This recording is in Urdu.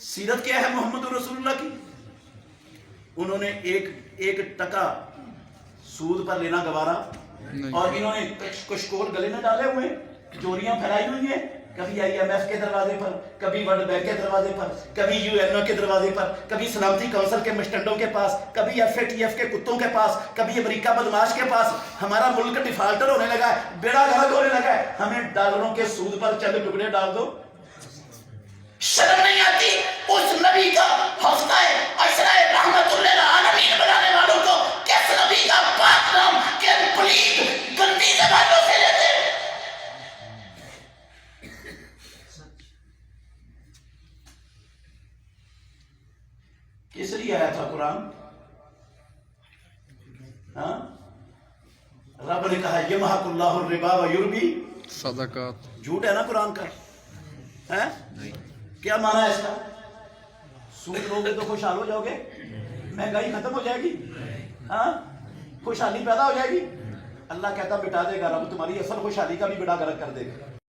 سیرت کیا ہے محمد رسول اللہ کی؟ انہوں نے ایک ٹکا سود پر لینا گوارا، اور انہوں نے کشکول گلے میں ڈالے ہوئے، چوریاں پھیلائی ہوئی ہیں، کبھی آئی ایم ایف کے دروازے پر، کبھی ورلڈ بینک کے دروازے پر، کبھی یو این او کے دروازے پر، کبھی سلامتی کونسل کے مسٹنڈوں کے پاس، کبھی ایف اے ٹی ایف کے کتوں کے پاس، کبھی امریکہ بدماش کے پاس۔ ہمارا ملک ڈیفالٹر ہونے لگا ہے، بیڑا غرق ہونے لگا ہے، ہمیں ڈالروں کے سود پر چند ٹکڑے ڈال دو۔ شرم نہیں آتی اس نبی کا ہفتہ عشرہ رحمت للعالمین بنانے والوں کو، کس نبی کا پاک نام کن پلید گندی زبانوں سے لیتے؟ کس لیے آیا تھا قرآن؟ ہاں؟ رب نے کہا یمحق اللہ الربا ویربی صدقات۔ جھوٹ ہے نا قرآن کا؟ ہے کیا معنی ہے اس کا؟ سود لو گے تو خوشحال ہو جاؤ گے؟ مہنگائی ختم ہو جائے گی؟ ہاں خوشحالی پیدا ہو جائے گی؟ اللہ کہتا بٹا دے گا، رب تمہاری اصل خوشحالی کا بھی بیڑا غرق کر دے گا۔